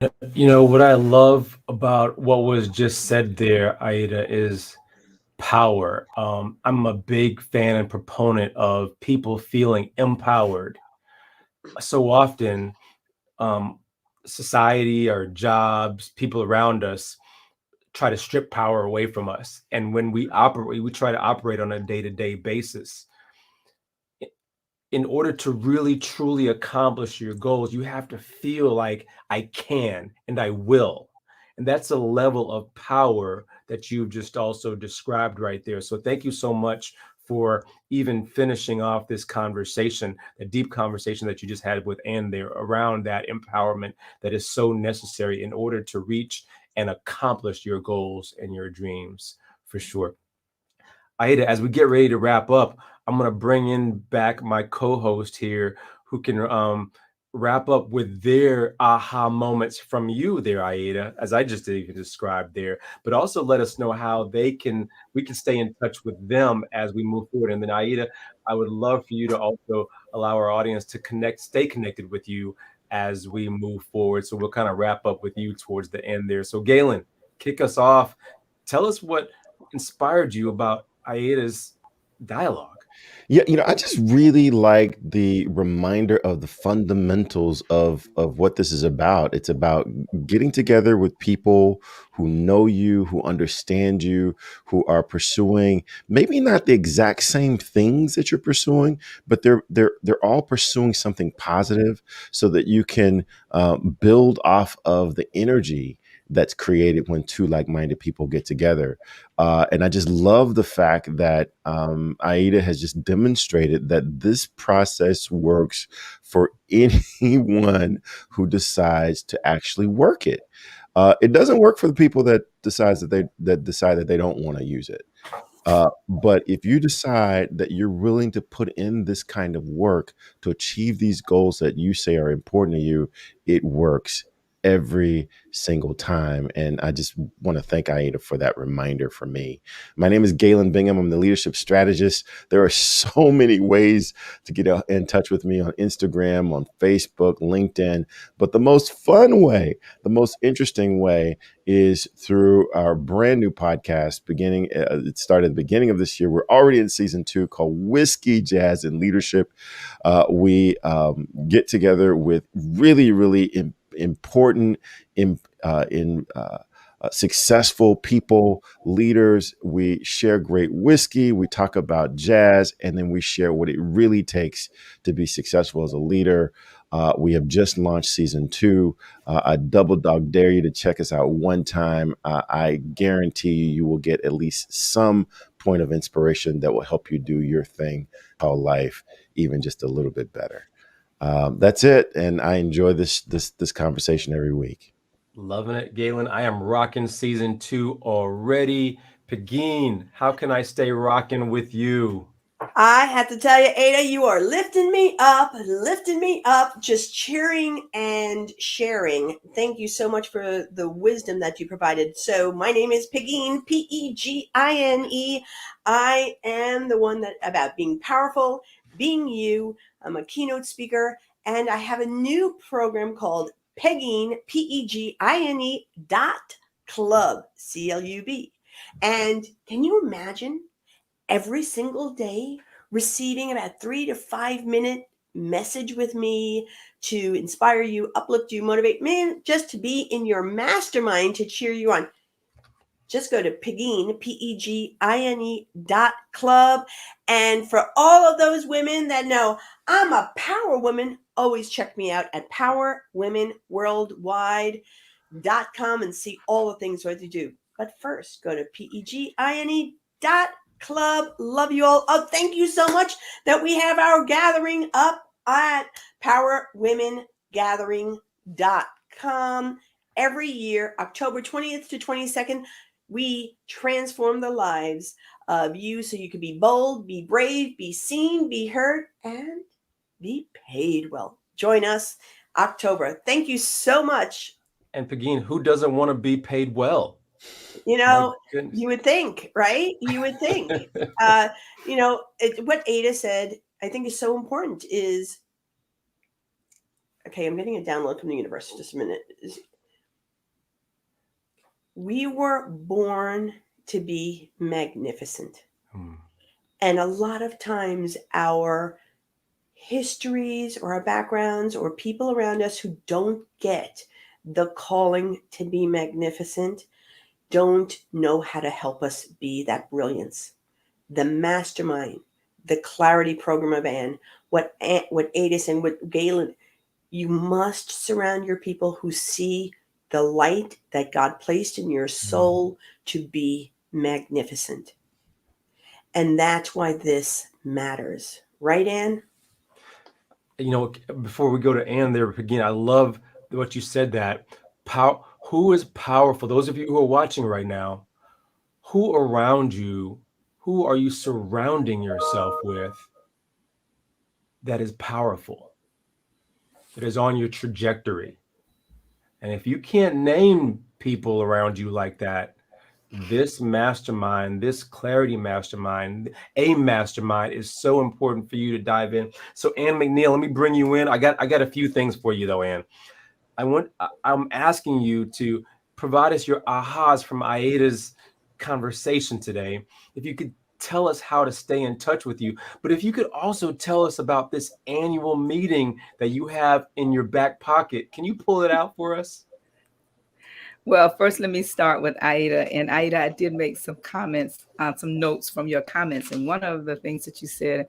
What I love about what was just said there, Aida, is power. I'm a big fan and proponent of people feeling empowered so often society, our jobs, people around us try to strip power away from us. And when we try to operate on a day-to-day basis. In order to really truly accomplish your goals, you have to feel like I can and I will. And that's a level of power that you've just also described right there. So thank you so much for even finishing off this conversation, the deep conversation that you just had with Ann there around that empowerment that is so necessary in order to reach and accomplish your goals and your dreams, for sure. Aida, as we get ready to wrap up, I'm going to bring in back my co-host here who can wrap up with their aha moments from you there, Aida, as I just even described there, but also let us know how we can stay in touch with them as we move forward. And then Aida, I would love for you to also allow our audience to stay connected with you as we move forward. So we'll kind of wrap up with you towards the end there. So Galen, kick us off. Tell us what inspired you about Aida's dialogue. Yeah, I just really like the reminder of the fundamentals of what this is about. It's about getting together with people who know you, who understand you, who are pursuing maybe not the exact same things that you're pursuing, but they're all pursuing something positive, so that you can build off of the energy that's created when two like-minded people get together. And I just love the fact that Aida has just demonstrated that this process works for anyone who decides to actually work it. It doesn't work for the people that decide that they don't want to use it. But if you decide that you're willing to put in this kind of work to achieve these goals that you say are important to you, it works every single time. And I just want to thank Aida for that reminder for me. My name is Galen Bingham. I'm the leadership strategist. There are so many ways to get in touch with me on Instagram, on Facebook, LinkedIn. But the most fun way, the most interesting way is through our brand new podcast it started at the beginning of this year. We're already in season 2, called Whiskey, Jazz, and Leadership. We get together with really, really important, successful people, leaders. We share great whiskey. We talk about jazz, and then we share what it really takes to be successful as a leader. We have just launched season 2. I double dog dare you to check us out one time. I guarantee you will get at least some point of inspiration that will help you do your thing called life even just a little bit better. That's it. And I enjoy this conversation every week. Loving it, Galen. I am rocking season 2 already. Pegeen, how can I stay rocking with you? I have to tell you, Ada, you are lifting me up, just cheering and sharing. Thank you so much for the wisdom that you provided. So my name is Pegeen, Pegine. I am the one that about being powerful, being you. I'm a keynote speaker, and I have a new program called Pegine, Pegine.club, CLUB. And can you imagine every single day receiving about 3 to 5 minute message with me to inspire you, uplift you, motivate, man, just to be in your mastermind to cheer you on? Just go to Pegine, Pegine.club. And for all of those women that know I'm a power woman, always check me out at powerwomenworldwide.com and see all the things that you do. But first, go to Pegine.club. Love you all. Oh, thank you so much that we have our gathering up at powerwomengathering.com every year, October 20th to 22nd. We transform the lives of you so you can be bold, be brave, be seen, be heard, and be paid well. Join us October. Thank you so much. And Pegeen, who doesn't want to be paid well? You would think, right? You would think. What Ada said, I think is so important is, okay, I'm getting a download from the universe. Just a minute. We were born to be magnificent. And a lot of times our histories or our backgrounds or people around us who don't get the calling to be magnificent don't know how to help us be that brilliance. The mastermind, the clarity program of Anne, what Ada and what Galen, you must surround your people who see the light that God placed in your soul to be magnificent. And that's why this matters. Right, Anne? You know, before we go to Anne there again, I love what you said, that who is powerful? Those of you who are watching right now, who around you, who are you surrounding yourself with that is powerful, that is on your trajectory? And if you can't name people around you like that, this mastermind, this clarity mastermind, a mastermind is so important for you to dive in. So Anne McNeil, let me bring you in. I got a few things for you though, Anne. I'm asking you to provide us your ahas from Aida's conversation today. If you could tell us how to stay in touch with you, but if you could also tell us about this annual meeting that you have in your back pocket, can you pull it out for us? Well, first, let me start with Aida. And Aida, I did make some comments, some notes from your comments. And one of the things that you said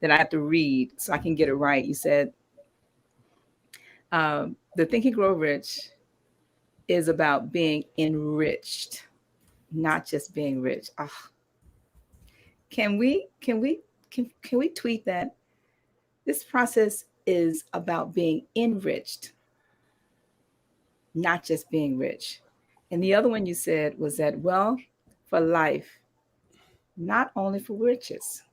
that I have to read so I can get it right, you said, the Think and Grow Rich is about being enriched, not just being rich. Oh, can we tweet that? This process is about being enriched, not just being rich. And the other one you said was that wealth for life, not only for riches,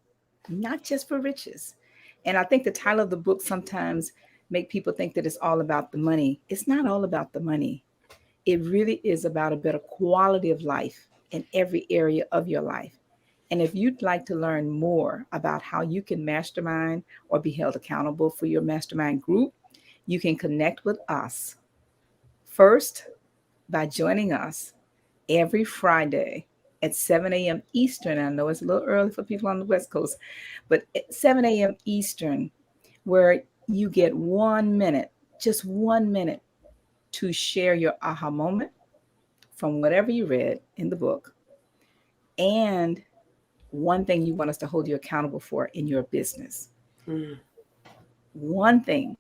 not just for riches. And I think the title of the book sometimes make people think that it's all about the money. It's not all about the money. It really is about a better quality of life in every area of your life. And if you'd like to learn more about how you can mastermind or be held accountable for your mastermind group, you can connect with us first by joining us every Friday at 7 a.m. Eastern. I know it's a little early for people on the West Coast, but at 7 a.m. Eastern, where you get 1 minute, just 1 minute to share your aha moment from whatever you read in the book and one thing you want us to hold you accountable for in your business. One thing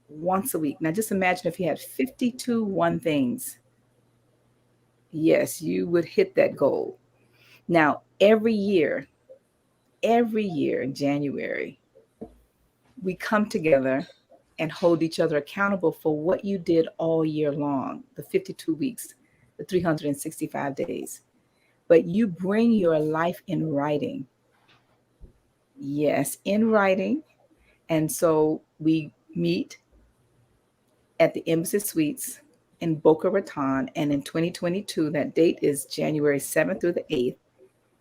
once a week. Now just imagine if you had 52 one things. Yes, you would hit that goal. Now, every year in January, we come together and hold each other accountable for what you did all year long, the 52 weeks, the 365 days. But you bring your life in writing. Yes, in writing. And so we meet at the Embassy Suites in Boca Raton. And in 2022, that date is January 7th through the 8th,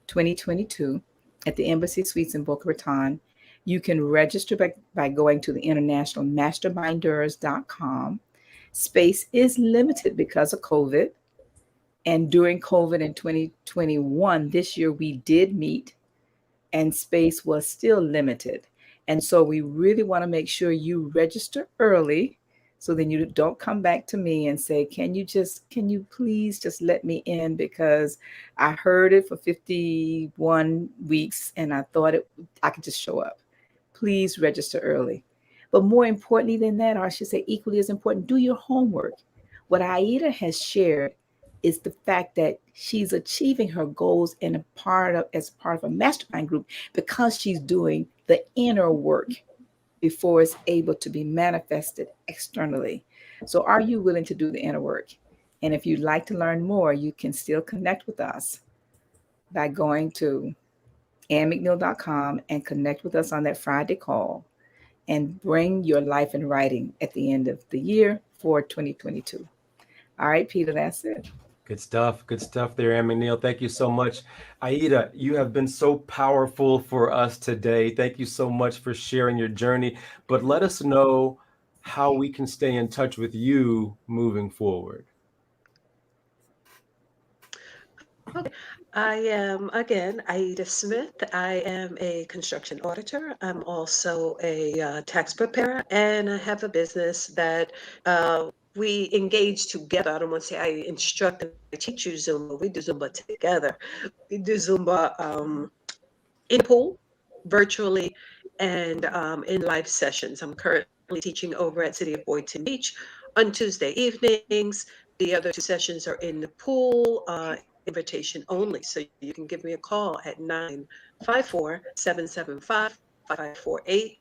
2022, at the Embassy Suites in Boca Raton. You can register by going to the internationalmasterminders.com. Space is limited because of COVID. And during COVID in 2021, this year we did meet and space was still limited. And so we really want to make sure you register early so then you don't come back to me and say, can you please just let me in because I heard it for 51 weeks and I thought I could just show up. Please register early. But more importantly than that, or I should say equally as important, do your homework. What Aida has shared is the fact that she's achieving her goals as part of a mastermind group because she's doing the inner work before it's able to be manifested externally. So are you willing to do the inner work? And if you'd like to learn more, you can still connect with us by going to AnnMcNeil.com and connect with us on that Friday call and bring your life in writing at the end of the year for 2022. All right, Peter, that's it. Good stuff. Good stuff there, Anne McNeil. Thank you so much. Aida, you have been so powerful for us today. Thank you so much for sharing your journey. But let us know how we can stay in touch with you moving forward. Okay. I am, again, Aida Smith. I am a construction auditor. I'm also a tax preparer, and I have a business that we engage together. I don't want to say I instruct and I teach you Zumba. We do Zumba together. We do Zumba in pool, virtually, and in live sessions. I'm currently teaching over at City of Boynton Beach on Tuesday evenings. The other two sessions are in the pool, invitation only. So you can give me a call at 954-775-5548.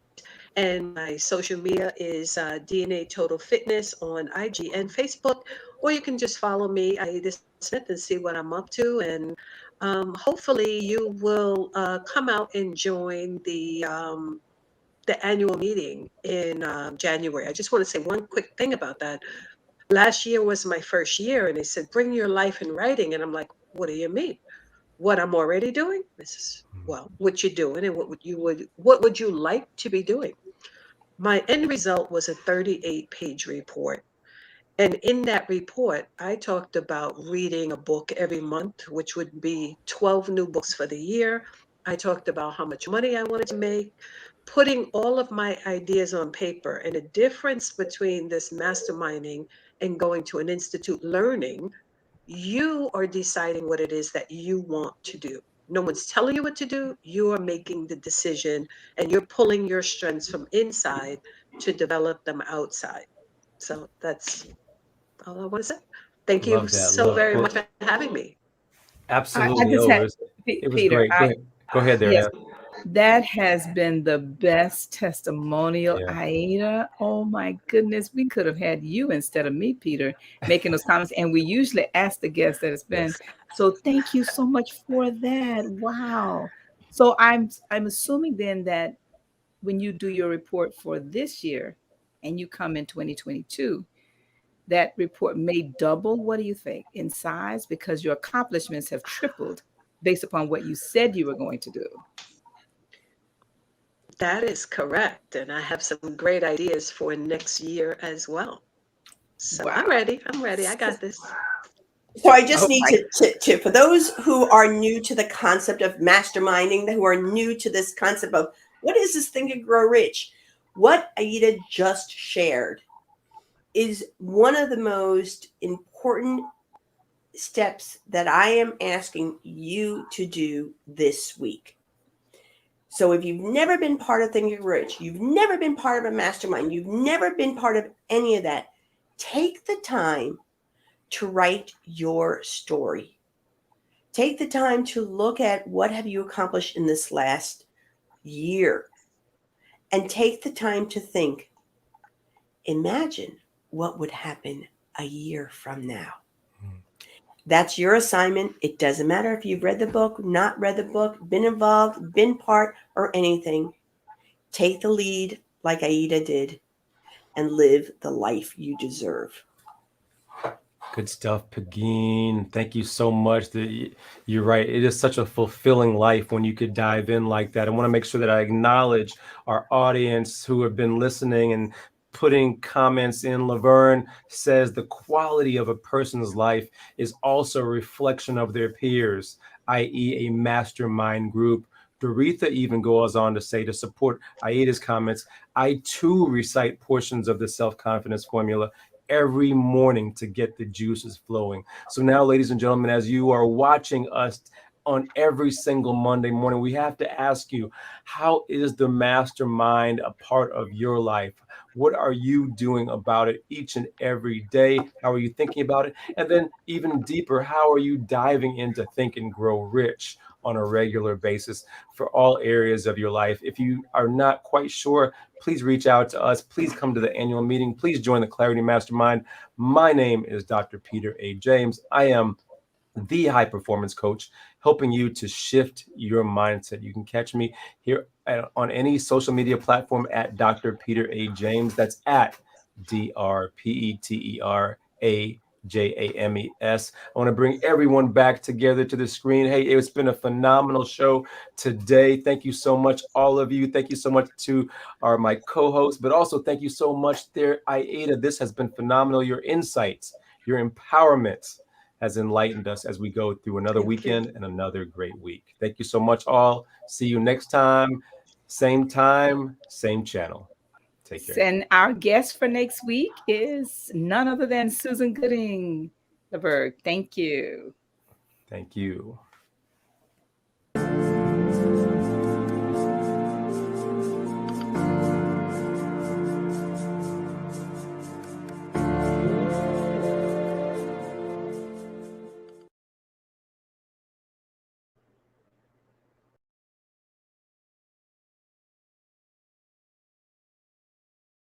And my social media is DNA Total Fitness on IG and Facebook, or you can just follow me, Aida Smith, and see what I'm up to. And hopefully, you will come out and join the annual meeting in January. I just want to say one quick thing about that. Last year was my first year, and they said, "Bring your life in writing," and I'm like, "What do you mean? What I'm already doing?" This is, well, what you're doing, and what would you like to be doing? My end result was a 38-page report. And in that report, I talked about reading a book every month, which would be 12 new books for the year. I talked about how much money I wanted to make, putting all of my ideas on paper. And the difference between this masterminding and going to an institute learning, you are deciding what it is that you want to do. No one's telling you what to do. You are making the decision and you're pulling your strengths from inside to develop them outside. So that's all I want to say. Thank you Love that. so Love very well, much for having me. I absolutely. just Oh, had it was Peter. great. Go ahead there, Yes, Anna. that has been the best testimonial, Yeah. Aida. Oh my goodness, we could have had you instead of me, Peter, making those comments. And we usually ask the guests that it's been. Yes. So thank you so much for that. Wow. So I'm assuming then that when you do your report for this year and you come in 2022, that report may double, what do you think, in size? Because your accomplishments have tripled based upon what you said you were going to do. That is correct. And I have some great ideas for next year as well. So I'm Wow. ready. I'm ready. I got this. So I just Oh need my, to for those who are new to the concept of masterminding, who are new to this concept of what is this thing to grow rich, what Aida just shared is one of the most important steps that I am asking you to do this week. So if you've never been part of Think and Grow Rich, you've never been part of a mastermind, you've never been part of any of that, take the time to write your story. Take the time to look at what have you accomplished in this last year and take the time to think, imagine what would happen a year from now. That's your assignment. It doesn't matter if you've read the book, not read the book, been involved, been part, or anything. Take the lead like Aida did and live the life you deserve. Good stuff, Pagine. Thank you so much. You're right. It is such a fulfilling life when you could dive in like that. I want to make sure that I acknowledge our audience who have been listening and putting comments in. Laverne says the quality of a person's life is also a reflection of their peers, i.e., a mastermind group. Doretha even goes on to say, to support Aida's comments, I too recite portions of the self-confidence formula every morning to get the juices flowing. So now, ladies and gentlemen, as you are watching us on every single Monday morning, we have to ask you, how is the mastermind a part of your life? What are you doing about it each and every day? How are you thinking about it? And then even deeper, how are you diving into Think and Grow Rich on a regular basis for all areas of your life? If you are not quite sure, please reach out to us. Please come to the annual meeting. Please join the Clarity Mastermind. My name is Dr. Peter A. James. I am the high performance coach, helping you to shift your mindset. You can catch me here on any social media platform at Dr. Peter A. James. That's at DrPeterAJames. I want to bring everyone back together to the screen. Hey, it's been a phenomenal show today. Thank you so much, all of you. Thank you so much to my co-hosts, but also thank you so much there, Aida. This has been phenomenal. Your insights, your empowerment, has enlightened us as we go through another weekend and another great week. Thank you so much, all. See you next time, same channel. Take care. And our guest for next week is none other than Susan Gooding LeBerg. Thank you. Thank you.